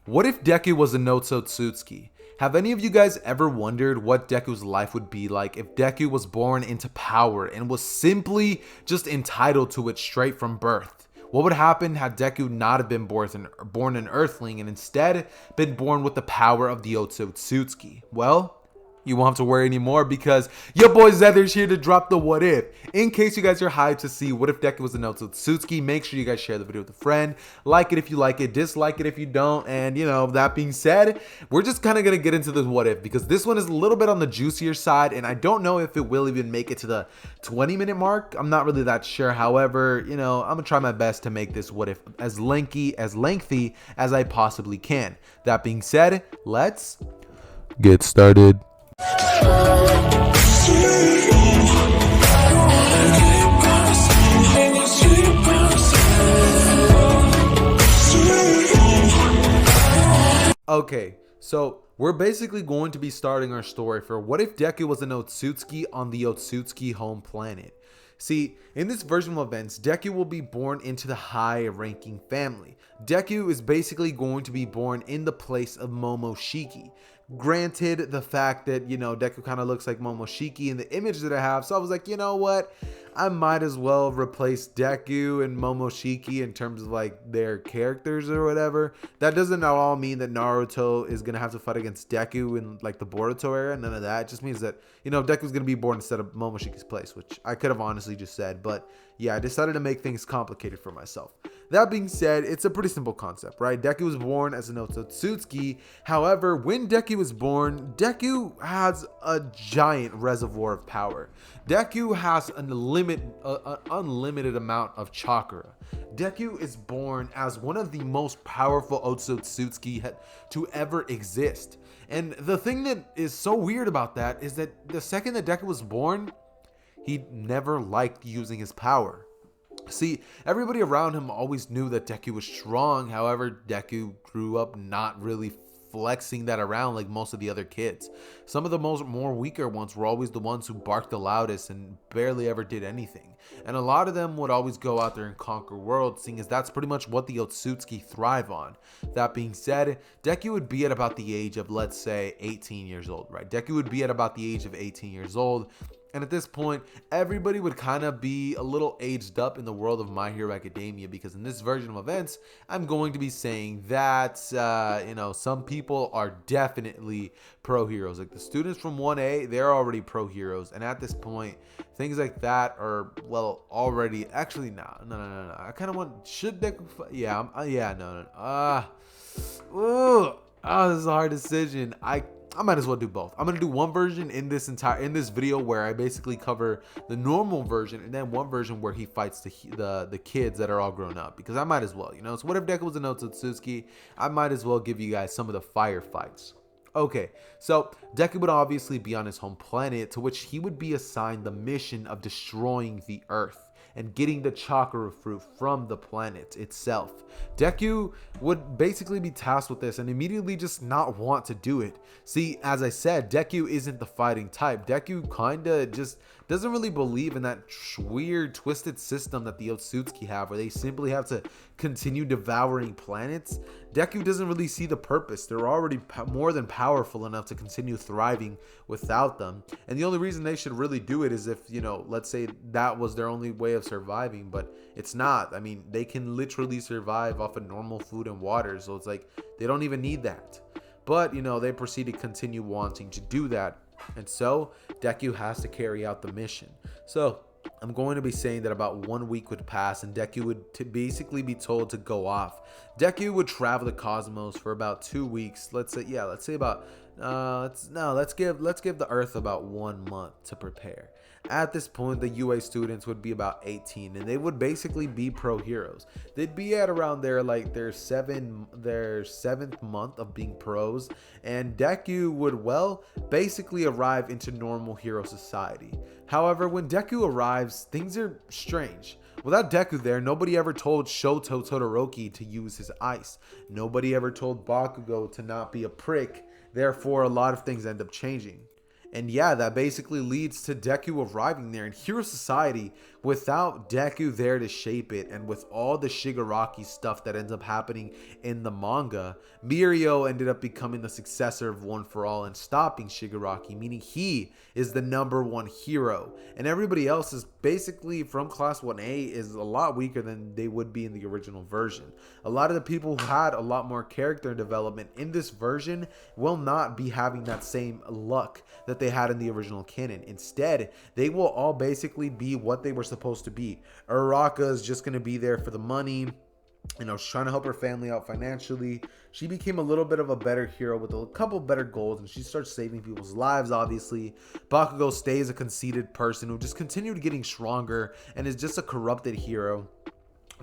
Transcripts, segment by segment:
What if Deku was a Otsutsuki? Have any of you guys ever wondered what Deku's life would be like if Deku was born into power and was simply just entitled to it straight from birth? What would happen had Deku not have been born an Earthling and instead been born with the power of the Otsutsuki? Well, you won't have to worry anymore because your boy Zether's here to drop the what if. In case you guys are hyped to see what if Deku was an Otsutsuki, make sure you guys share the video with a friend. Like it if you like it, dislike it if you don't. And that being said, we're just kind of going to get into this what if because this one is a little bit on the juicier side and I don't know if it will even make it to the 20-minute mark. I'm not really that sure. However, I'm going to try my best to make this what if as lengthy as I possibly can. That being said, let's get started. Okay, so we're basically going to be starting our story for what if Deku was an Otsutsuki on the Otsutsuki home planet. See, in this version of events, Deku will be born into the high-ranking family. Deku is basically going to be born in the place of Momoshiki. Granted, the fact that, Deku kind of looks like Momoshiki in the image that I have, so I was like, you know what? I might as well replace Deku and Momoshiki in terms of like their characters or whatever. That doesn't at all mean that Naruto is going to have to fight against Deku in like the Boruto era. None of that. It just means that, Deku's going to be born instead of Momoshiki's place, which I could have honestly just said. But yeah, I decided to make things complicated for myself. That being said, it's a pretty simple concept, right? Deku was born as an Otsutsuki. However, when Deku was born, Deku has a giant reservoir of power. Deku has an unlimited amount of chakra. Deku is born as one of the most powerful Otsutsuki to ever exist. And the thing that is so weird about that is that the second that Deku was born, he never liked using his power. See, everybody around him always knew that Deku was strong. However, Deku grew up not really flexing that around like most of the other kids. Some of the more weaker ones were always the ones who barked the loudest and barely ever did anything. And a lot of them would always go out there and conquer worlds, seeing as that's pretty much what the Otsutsuki thrive on. That being said, Deku would be at about the age of, let's say, 18 years old, right? Deku would be at about the age of 18 years old. And at this point, everybody would kind of be a little aged up in the world of My Hero Academia because in this version of events, I'm going to be saying that, some people are definitely pro heroes. Like the students from 1A, they're already pro heroes. And at this point, things like that are, well, already, actually, no. I kind of want, should Deku, this is a hard decision. I might as well do both. I'm gonna do one version in this video where I basically cover the normal version and then one version where he fights the kids that are all grown up because I might as well, So what if Deku was an Otsutsuki? I might as well give you guys some of the fire fights. Okay, so Deku would obviously be on his home planet, to which he would be assigned the mission of destroying the Earth and getting the chakra fruit from the planet itself. Deku would basically be tasked with this and immediately just not want to do it. See, as I said, Deku isn't the fighting type. Deku kinda just doesn't really believe in that weird twisted system that the Otsutsuki have where they simply have to continue devouring planets. Deku doesn't really see the purpose. They're already more than powerful enough to continue thriving without them. And the only reason they should really do it is if, let's say that was their only way of surviving, but it's not. I mean, they can literally survive off of normal food and water. So it's like, they don't even need that. But, they proceed to continue wanting to do that. And so Deku has to carry out the mission. So I'm going to be saying that about 1 week would pass and Deku would basically be told to go off. Deku would travel the cosmos for about 2 weeks. Let's say about let's give the Earth about 1 month to prepare. At this point, the UA students would be about 18 and they would basically be pro heroes. They'd be at around their seventh month of being pros, and Deku would basically arrive into normal hero society. However, when Deku arrives, things are strange. Without Deku there, nobody ever told Shoto Todoroki to use his ice. Nobody ever told Bakugo to not be a prick. Therefore, a lot of things end up changing. And yeah, that basically leads to Deku arriving there in Hero Society without Deku there to shape it, and with all the Shigaraki stuff that ends up happening in the manga. Mirio ended up becoming the successor of One for All and stopping Shigaraki, meaning he is the #1 hero. And everybody else is basically from Class 1A is a lot weaker than they would be in the original version. A lot of the people who had a lot more character development in this version will not be having that same luck that they had in the original canon. Instead, they will all basically be what they were supposed to be. Uraraka is just going to be there for the money. She's trying to help her family out financially. She became a little bit of a better hero with a couple better goals, and she starts saving people's lives, obviously. Bakugo stays a conceited person who just continued getting stronger and is just a corrupted hero.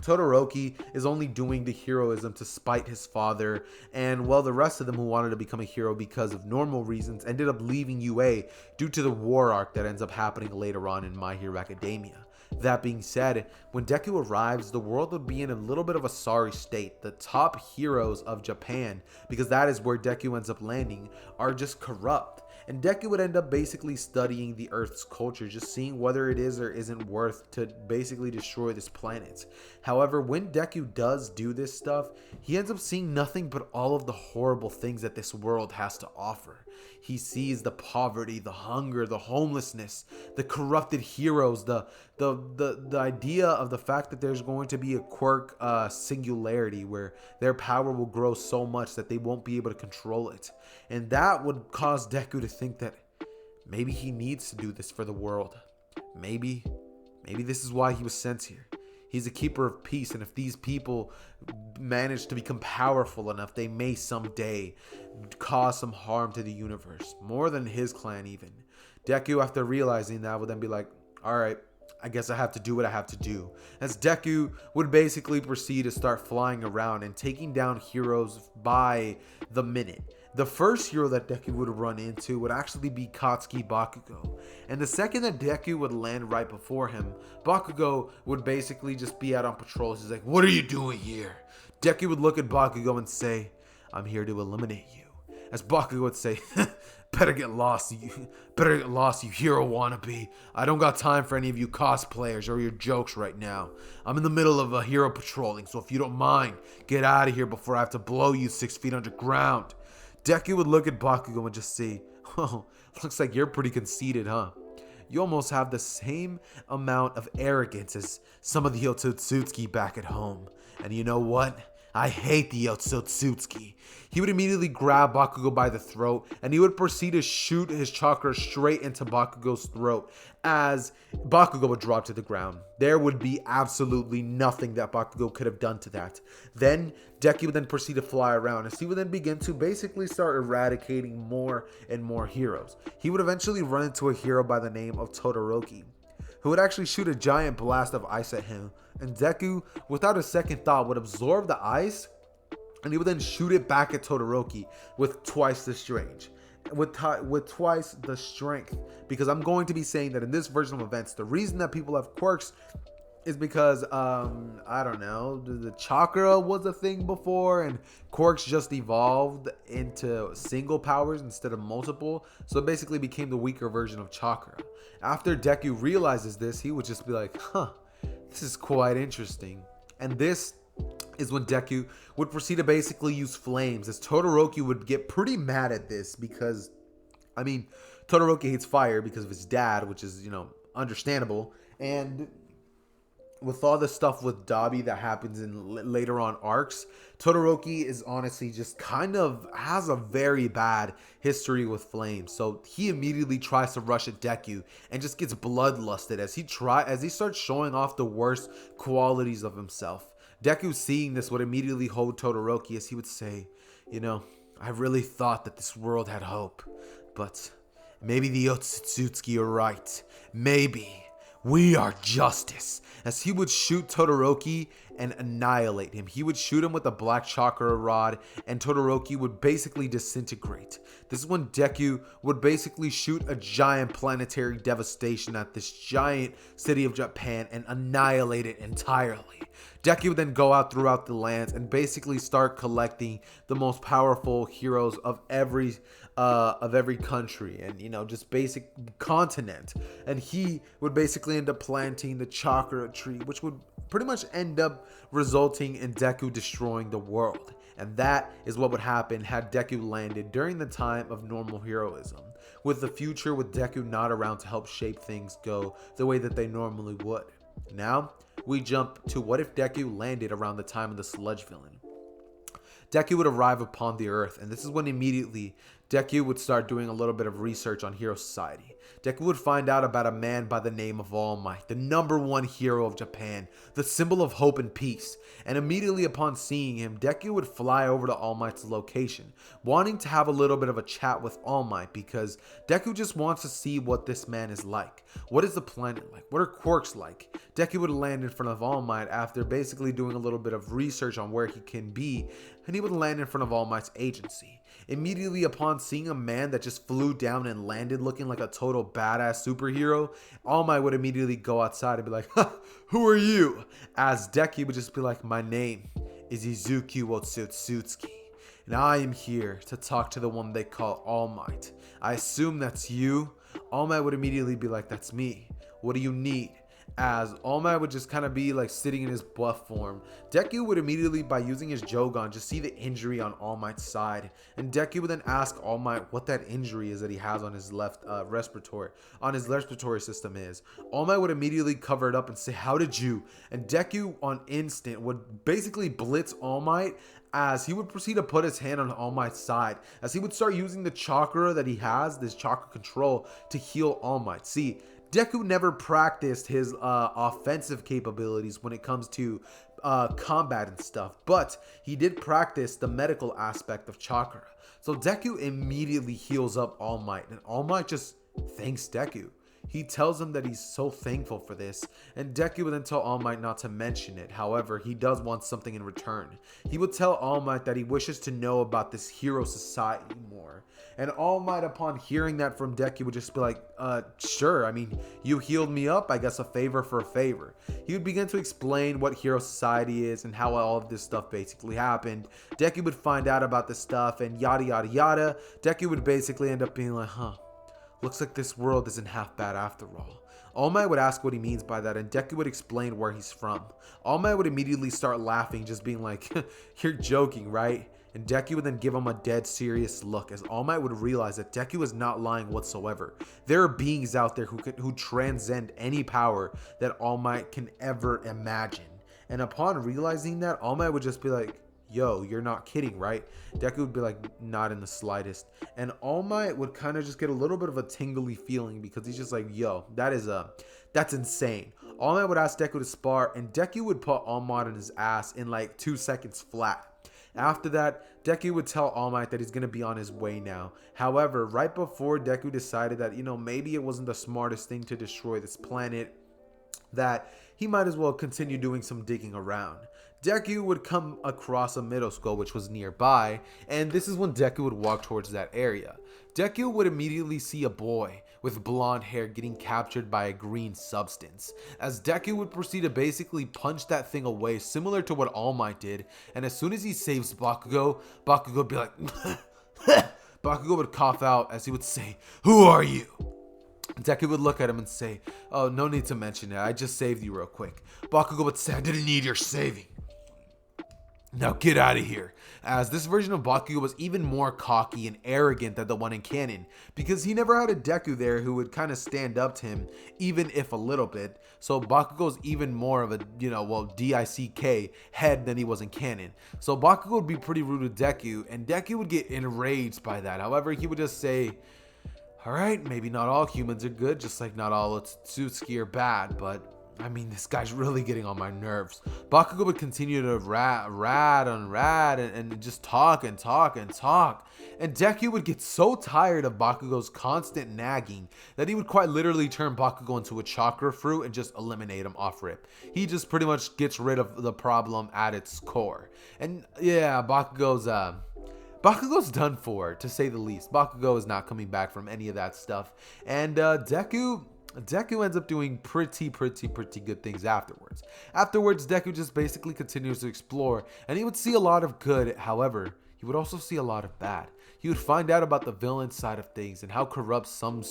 Todoroki is only doing the heroism to spite his father, and well, the rest of them who wanted to become a hero because of normal reasons ended up leaving UA due to the war arc that ends up happening later on in My Hero Academia. That being said, when Deku arrives, the world would be in a little bit of a sorry state. The top heroes of Japan, because that is where Deku ends up landing, are just corrupt. And Deku would end up basically studying the Earth's culture, just seeing whether it is or isn't worth to basically destroy this planet. However, when Deku does do this stuff, he ends up seeing nothing but all of the horrible things that this world has to offer. He sees the poverty, the hunger, the homelessness, the corrupted heroes, the idea of the fact that there's going to be a quirk singularity where their power will grow so much that they won't be able to control it. And that would cause Deku to think that maybe he needs to do this for the world. Maybe this is why he was sent here. He's a keeper of peace, and if these people manage to become powerful enough, they may someday cause some harm to the universe, more than his clan even. Deku, after realizing that, would then be like, alright, I guess I have to do what I have to do. As Deku would basically proceed to start flying around and taking down heroes by the minute. The first hero that Deku would run into would actually be Katsuki Bakugo. And the second that Deku would land right before him, Bakugo would basically just be out on patrol. He's like, "What are you doing here?" Deku would look at Bakugo and say, "I'm here to eliminate you." As Bakugo would say, better get lost, you hero wannabe. I don't got time for any of you cosplayers or your jokes right now. I'm in the middle of a hero patrolling, so if you don't mind, get out of here before I have to blow you 6 feet underground. Deku would look at Bakugo and just say, "Oh, looks like you're pretty conceited, huh? You almost have the same amount of arrogance as some of the Otsutsuki back at home. And you know what? I hate the Otsutsuki." He would immediately grab Bakugo by the throat, and he would proceed to shoot his chakra straight into Bakugo's throat as Bakugo would drop to the ground. There would be absolutely nothing that Bakugo could have done to that. Then Deku would then proceed to fly around, as he would then begin to basically start eradicating more and more heroes. He would eventually run into a hero by the name of Todoroki, who would actually shoot a giant blast of ice at him. And Deku, without a second thought, would absorb the ice, and he would then shoot it back at Todoroki with twice the strength. Because I'm going to be saying that in this version of events, the reason that people have quirks is because, I don't know, the chakra was a thing before, and quirks just evolved into single powers instead of multiple, so it basically became the weaker version of chakra. After Deku realizes this, he would just be like, this is quite interesting. And this is when Deku would proceed to basically use flames, as Todoroki would get pretty mad at this because, Todoroki hates fire because of his dad, which is, understandable. And with all the stuff with Dabi that happens in later on arcs, Todoroki is honestly just kind of has a very bad history with flames. So he immediately tries to rush at Deku and just gets bloodlusted as he starts showing off the worst qualities of himself. Deku, seeing this, would immediately hold Todoroki as he would say, I really thought that this world had hope, but maybe the Otsutsuki are right. Maybe we are justice. As he would shoot Todoroki and annihilate him. He would shoot him with a black chakra rod, and Todoroki would basically disintegrate. This is when Deku would basically shoot a giant planetary devastation at this giant city of Japan and annihilate it entirely. Deku would then go out throughout the lands and basically start collecting the most powerful heroes of every country and, you know, just basic continent. And he would basically end up planting the chakra tree, which would pretty much end up resulting in Deku destroying the world. And that is what would happen had Deku landed during the time of normal heroism, with the future with Deku not around to help shape things go the way that they normally would. Now we jump to what if Deku landed around the time of the sludge villain. Deku would arrive upon the earth, and this is when immediately Deku would start doing a little bit of research on Hero Society. Deku would find out about a man by the name of All Might, the #1 hero of Japan, the symbol of hope and peace. And immediately upon seeing him, Deku would fly over to All Might's location, wanting to have a little bit of a chat with All Might because Deku just wants to see what this man is like. What is the planet like? What are quirks like? Deku would land in front of All Might after basically doing a little bit of research on where he can be, and he would land in front of All Might's agency. Immediately upon seeing a man that just flew down and landed looking like a total badass superhero, All Might would immediately go outside and be like, who are you? As Deku would just be like, my name is Izuku Otsutsuki, and I am here to talk to the one they call All Might. I assume that's you? All Might would immediately be like, that's me. What do you need? As All Might would just kind of be like sitting in his buff form, Deku would immediately, by using his Jogan, just see the injury on All Might's side, and Deku would then ask All Might what that injury is that he has on his left respiratory system is. All Might would immediately cover it up and say, how did you? And Deku on instant would basically blitz All Might, as he would proceed to put his hand on All Might's side, as he would start using the chakra that he has, this chakra control, to heal All Might. See, Deku never practiced his offensive capabilities when it comes to combat and stuff, but he did practice the medical aspect of chakra. So Deku immediately heals up All Might, and All Might just thanks Deku. He tells him that he's so thankful for this, and Deku would then tell All Might not to mention it. However, he does want something in return. He would tell All Might that he wishes to know about this hero society more. And All Might, upon hearing that from Deku, would just be like, sure, I mean, you healed me up, I guess a favor for a favor. He would begin to explain what Hero Society is and how all of this stuff basically happened. Deku would find out about this stuff and yada yada yada. Deku would basically end up being like, looks like this world isn't half bad after all. All Might would ask what he means by that, and Deku would explain where he's from. All Might would immediately start laughing, just being like, you're joking, right? And Deku would then give him a dead serious look, as All Might would realize that Deku is not lying whatsoever. There are beings out there who transcend any power that All Might can ever imagine. And upon realizing that, All Might would just be like, yo, you're not kidding, right? Deku would be like, not in the slightest. And All Might would kind of just get a little bit of a tingly feeling, because he's just like, yo, that's insane. All Might would ask Deku to spar, and Deku would put All Might on his ass in like 2 seconds flat. After that, Deku would tell All Might that he's going to be on his way now. However, right before Deku decided that, maybe it wasn't the smartest thing to destroy this planet, that he might as well continue doing some digging around. Deku would come across a middle school which was nearby, and this is when Deku would walk towards that area. Deku would immediately see a boy with blonde hair getting captured by a green substance, as Deku would proceed to basically punch that thing away, similar to what All Might did, and as soon as he saves Bakugo, Bakugo would be like, Bakugo would cough out as he would say, who are you? Deku would look at him and say, oh, no need to mention it, I just saved you real quick. Bakugo would say, I didn't need your saving. Now get out of here. As this version of Bakugo was even more cocky and arrogant than the one in canon, because he never had a Deku there who would kind of stand up to him, even if a little bit. So Bakugo's even more of a, DICK head than he was in canon. So Bakugo would be pretty rude to Deku, and Deku would get enraged by that. However, he would just say, alright, maybe not all humans are good, just like not all Otsutsuki are bad, but I mean, this guy's really getting on my nerves. Bakugo would continue to rad and just talk and talk and talk. And Deku would get so tired of Bakugo's constant nagging that he would quite literally turn Bakugo into a chakra fruit and just eliminate him off rip. He just pretty much gets rid of the problem at its core. And yeah, Bakugo's done for, to say the least. Bakugo is not coming back from any of that stuff. And Deku ends up doing pretty good things afterwards. Deku just basically continues to explore, and he would see a lot of good. However, he would also see a lot of bad. He would find out about the villain side of things and how corrupt some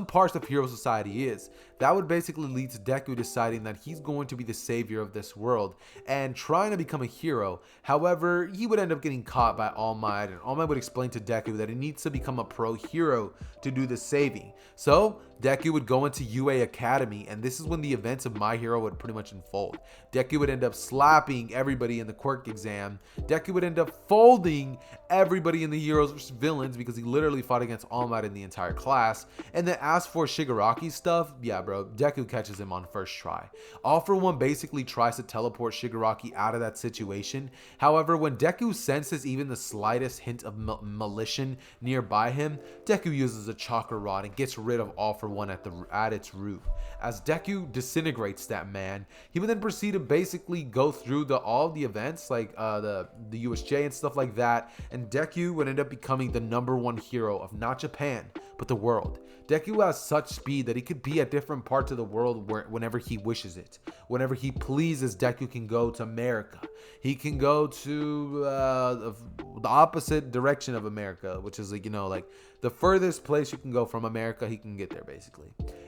parts of hero society is. That would basically lead to Deku deciding that he's going to be the savior of this world and trying to become a hero. However, he would end up getting caught by All Might, and All Might would explain to Deku that he needs to become a pro hero to do the saving. So Deku would go into UA Academy, and this is when the events of My Hero would pretty much unfold. Deku would end up slapping everybody in the quirk exam. Deku would end up folding everybody in the Heroes vs. Villains because he literally fought against All Might in the entire class. And then as for Shigaraki's stuff, yeah bro, Deku catches him on first try. All For One basically tries to teleport Shigaraki out of that situation. However, when Deku senses even the slightest hint of malicious nearby him, Deku uses a chakra rod and gets rid of All For One at its root. As Deku disintegrates that man, he would then proceed to basically go through all the events like the USJ and stuff like that, and Deku would end up becoming the #1 hero of not Japan but the world. Deku has such speed that he could be at different parts of the world whenever he wishes it. Whenever he pleases, Deku can go to America. He can go to the opposite direction of America, which is like, like the furthest place you can go from America, he can get there basically.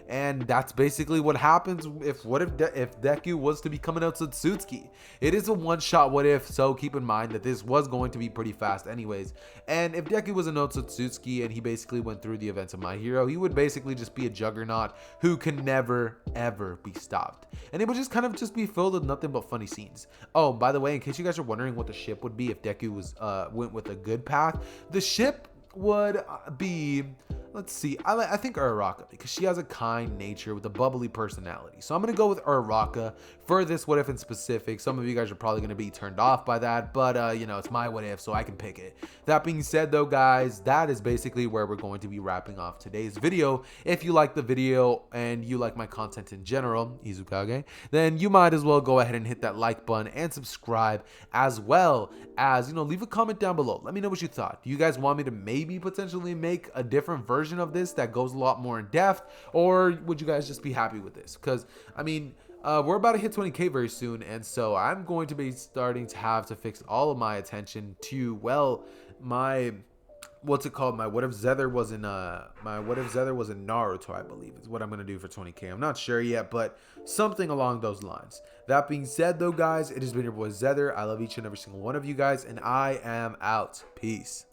And that's basically what happens if Deku was to become an Otsutsuki. It is a one-shot what if, so keep in mind that this was going to be pretty fast anyways. And if Deku was an Otsutsuki and he basically went through the events of My Hero, he would basically just be a juggernaut who can never ever be stopped. And it would just kind of just be filled with nothing but funny scenes. Oh, by the way, in case you guys are wondering what the ship would be if Deku went with a good path, the ship would be, let's see, I think Uraraka, because she has a kind nature with a bubbly personality. So I'm going to go with Uraraka for this what if in specific. Some of you guys are probably going to be turned off by that, but it's my what if, so I can pick it. That being said though, guys, that is basically where we're going to be wrapping off today's video. If you like the video and you like my content in general, Izukage, then you might as well go ahead and hit that like button and subscribe, as well as, leave a comment down below. Let me know what you thought. Do you guys want me to maybe potentially make a different version of this that goes a lot more in depth, or would you guys just be happy with this? Because I mean, we're about to hit 20k very soon, and so I'm going to be starting to have to fix all of my attention to, well, my what if Zether was in Naruto, I believe is what I'm gonna do for 20k. I'm not sure yet, but something along those lines. That being said though, guys, it has been your boy Zether. I love each and every single one of you guys, and I am out. Peace.